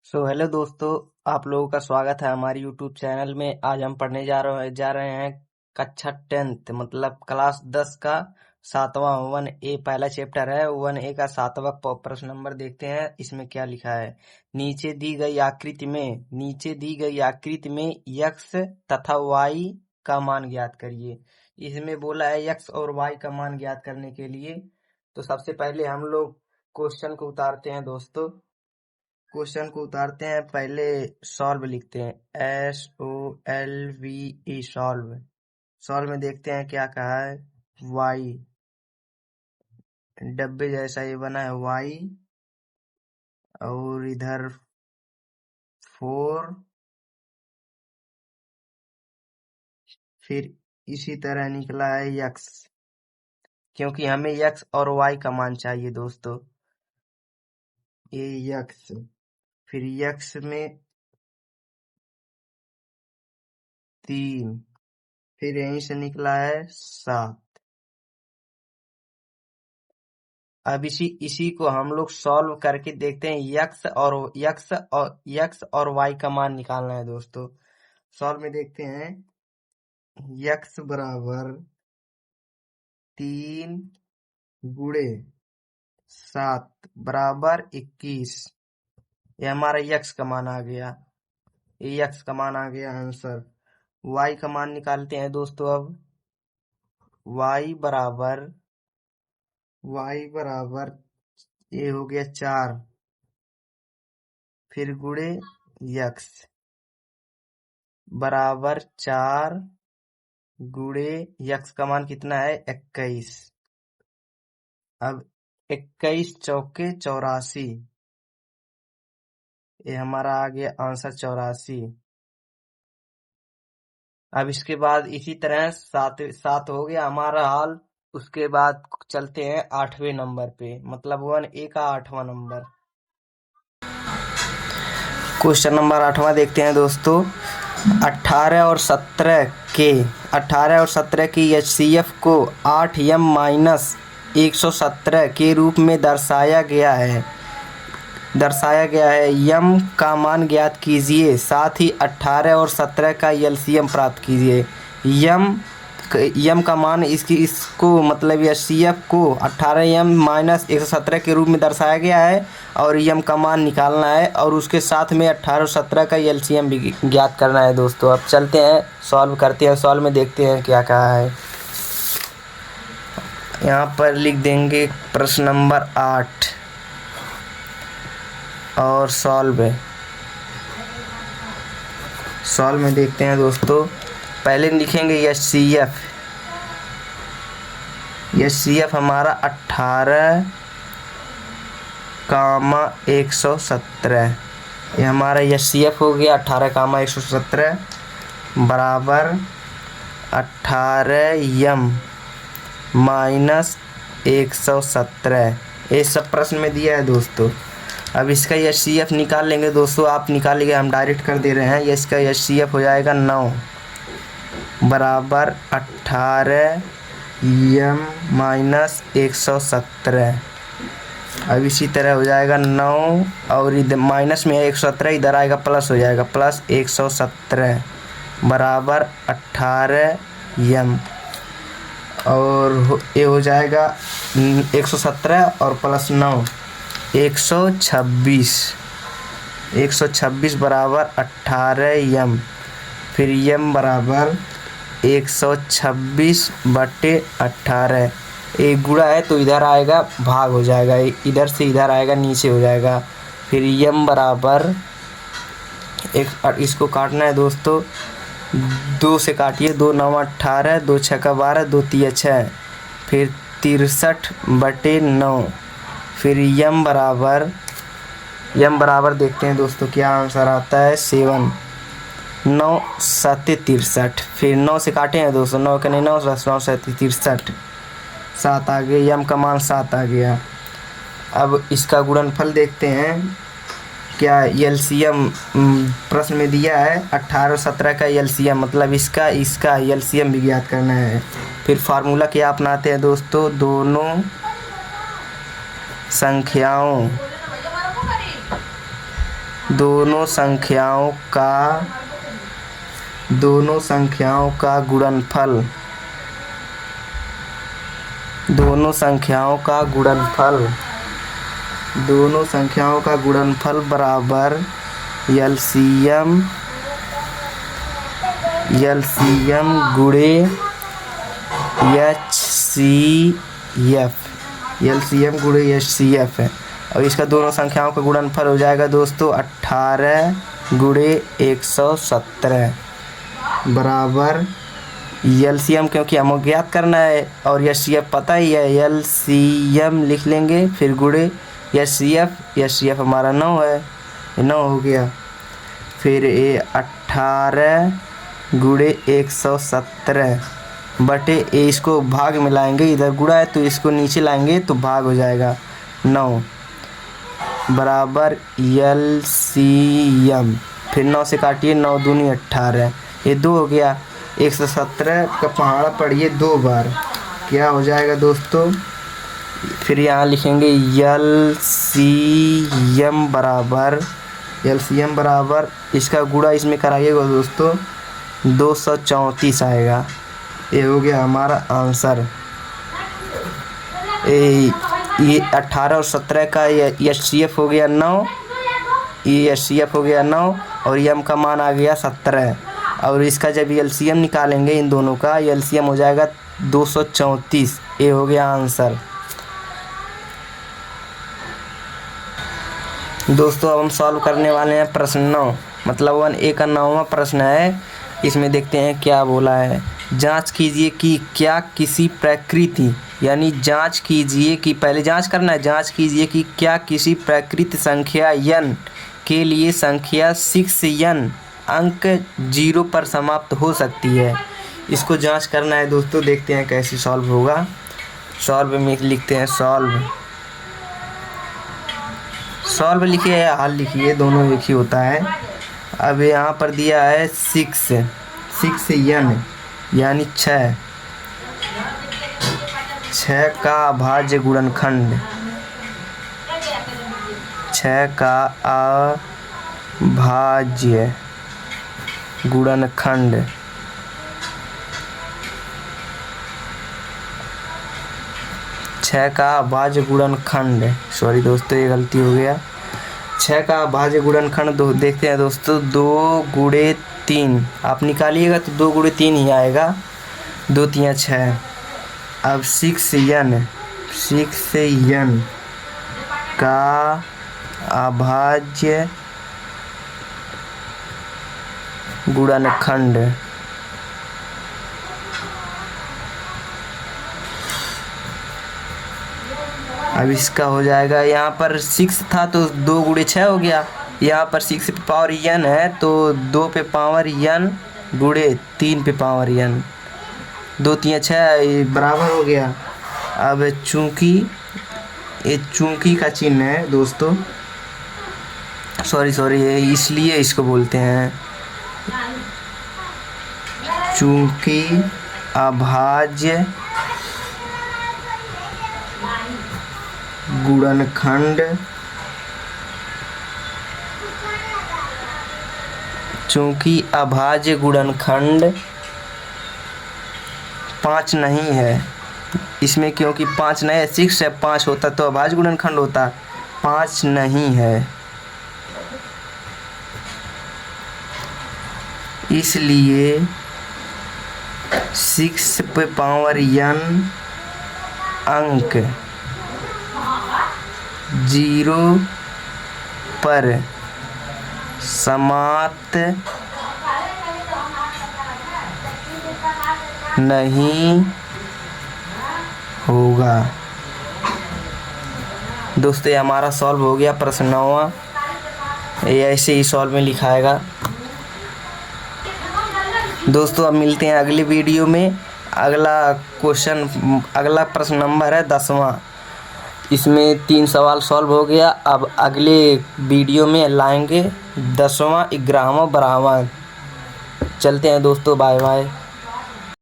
Hello दोस्तों, आप लोगों का स्वागत है हमारे यूट्यूब चैनल में। आज हम पढ़ने जा रहे हैं कक्षा 10th मतलब क्लास 10 का 7वां 1A पहला चैप्टर है। 1A का 7वां प्रश्न नंबर देखते हैं इसमें क्या लिखा है। नीचे दी गई आकृति में x तथा y का मान ज्ञात करिए। इसमें बोला है x और y का मान ज्ञात करने के लिए। तो सबसे पहले हम लोग क्वेश्चन को उतारते हैं दोस्तों। क्वेश्चन को उतारते हैं, पहले सॉल्व लिखते हैं SOLVE सॉल्व। सॉल्व में देखते हैं क्या कहा है। y डब्बे जैसा ये बना है y, और इधर 4, फिर इसी तरह निकला है x, क्योंकि हमें x और y का मान चाहिए दोस्तों। ये x, फिर x में 3, फिर यहीं से निकला है 7। अब इसी को हम लोग सॉल्व करके देखते हैं। x और y का मान निकालना है दोस्तों। सॉल्व में देखते हैं x बराबर 3 गुणे 7 बराबर 21। ये हमारा x का मान आ गया। ये x का मान आ गया आंसर। y का मान निकालते हैं दोस्तों। अब y बराबर ये हो गया 4, फिर गुणे x बराबर 4 गुणे x का मान कितना है 21। अब 21 चौके 84, ये हमारा आ गया आंसर 84। अब इसके बाद इसी तरह सात हो गया हमारा हाल। उसके बाद चलते हैं 8वें नंबर पे, मतलब 1A का 8वां नंबर। क्वेश्चन नंबर 8वां देखते हैं दोस्तों। 18 और 17 की HCF को 8m-117 के रूप में दर्शाया गया है। m का मान ज्ञात कीजिए, साथ ही 18 और 17 का LCM प्राप्त कीजिए। m का मान इसको मतलब HCF को 18m-117 के रूप में दर्शाया गया है, और m का मान निकालना है, और उसके साथ में 18 और 17 का LCM भी ज्ञात करना है दोस्तों। अब चलते हैं सॉल्व करते हैं। सॉल्व में देखते हैं क्या कहा है। यहाँ पर लिख देंगे प्रश्न नंबर 8 और सॉल्व में देखते हैं दोस्तों। पहले लिखेंगे HCF हमारा 18,117। ये हमारा HCF हो गया 18,117 बराबर 18m-117। ये सब प्रश्न में दिया है दोस्तों। अब इसका HCF निकाल लेंगे दोस्तों। आप निकालिए, हम डायरेक्ट कर दे रहे हैं। इसका HCF हो जाएगा 9 बराबर 18m-117। अब इसी तरह हो जाएगा 9, और इधर माइनस में 117, इधर आएगा प्लस हो जाएगा, प्लस 117 बराबर 18m, और ये हो जाएगा 117 और प्लस 9 126 बराबर 18m। फिर m बराबर 126/18। एक गुणा है तो इधर आएगा भाग हो जाएगा, इधर से इधर आएगा नीचे हो जाएगा। फिर m बराबर इसको काटना है दोस्तों। 2 से काटिए, 2 9 18, 2 6 12, 2 3 6, फिर 63/9। फिर m बराबर देखते हैं दोस्तों क्या आंसर आता है। 7 9 7 63। फिर 9 से काटे हैं दोस्तों, 9 के 9 9 7 63, 7 आ गया। m का मान 7 आ गया। अब इसका गुणनफल देखते हैं क्या LCM प्रश्न में दिया है। 18 और 17 का LCM मतलब इसका LCM भी ज्ञात करना है। फिर फार्मूला क्या अपनाते हैं दोस्तों। दोनों संख्याओं दोनों संख्याओं का गुणनफल बराबर एलसीएम गुणे एचसीएफ है। और इसका दोनों संख्याओं का गुणनफल हो जाएगा दोस्तों 18 गुणे 117 बराबर एलसीएम, क्योंकि हमें ज्ञात करना है और एचसीएफ पता ही है, एलसीएम लिख लेंगे फिर गुणे एचसीएफ हमारा 9 है, 9 हो गया। फिर ये 18 गुणे 117 बटे ए, इसको भाग में लाएंगे, इधर गुणा है तो इसको नीचे लाएंगे तो भाग हो जाएगा 9 बराबर एलसीएम। फिर 9 से काटिए, 9 दूनी 18, ये 2 हो गया। 117 का पहाड़ा पढ़िए 2 बार, क्या हो जाएगा दोस्तों। फिर यहाँ लिखेंगे एलसीएम बराबर इसका गुणा इसमें कराइएगा दोस्तों 234 आएगा। ये हो गया हमारा आंसर। ये 18 और 17 का एचसीएफ हो गया 9, ये एचसीएफ हो गया 9 और एम का मान आ गया 17। और इसका जब एलसीएम निकालेंगे इन दोनों का, एलसीएम हो जाएगा 234। ये हो गया आंसर। दोस्तों अब हम सॉल्व करने वाले हैं प्रश्न 9, मतलब 1A का 9वां प्रश्न है। इसमें देखते हैं क्या बोला है। जांच कीजिए कि क्या किसी प्रकृति, यानी जांच कीजिए कि पहले जांच करना है, जांच कीजिए कि क्या किसी प्रकृत संख्या n के लिए संख्या 6n अंक 0 पर समाप्त हो सकती है। इसको जांच करना है दोस्तों, देखते हैं कैसे सॉल्व होगा। सॉल्व में लिखते हैं सॉल्व लिखिए या हल लिखिए, दोनों एक ही होता है। अब यहाँ पर दिया है 6n यानी 6 का अभाज्य गुणनखंड, 6 का अभाज्य गुणनखंड। सॉरी दोस्तों, ये गलती हो गया। 6 का अभाज्य गुणनखंड देखते हैं दोस्तों, 2 गुणे 3 आप निकालिएगा तो 2 गुणे 3 ही आएगा, 2 3 6। अब 6n का अभाज्य गुणनखंड, अब इसका हो जाएगा, यहाँ पर 6 था तो 2 गुणे 6 हो गया, यहाँ पर 6 पे पावर n है तो 2 पे पावर n गुणे 3 पे पावर n, 2 3 6 बराबर हो गया। अब चूंकि ये चूंकि का चिन्ह है दोस्तों, सॉरी इसलिए इसको बोलते हैं चूंकि अभाज्य गुणनखंड, चूंकि अभाज्य गुणनखंड 5 नहीं है इसमें, क्योंकि 5 नहीं है, 6 है, 5 होता तो अभाज्य गुणनखंड होता, 5 नहीं है, इसलिए 6 पे पावर n अंक 0 पर समाप्त नहीं होगा। दोस्तों ये हमारा सॉल्व हो गया प्रश्न 9वां, ये ऐसे ही सॉल्व में लिखाएगा। दोस्तों अब मिलते हैं अगले वीडियो में। अगला प्रश्न नंबर है 10वां, इसमें 3 सवाल सॉल्व हो गया। अब अगले वीडियो में लाएंगे 10वां, 11वां, 12वां। चलते हैं दोस्तों, बाय बाय।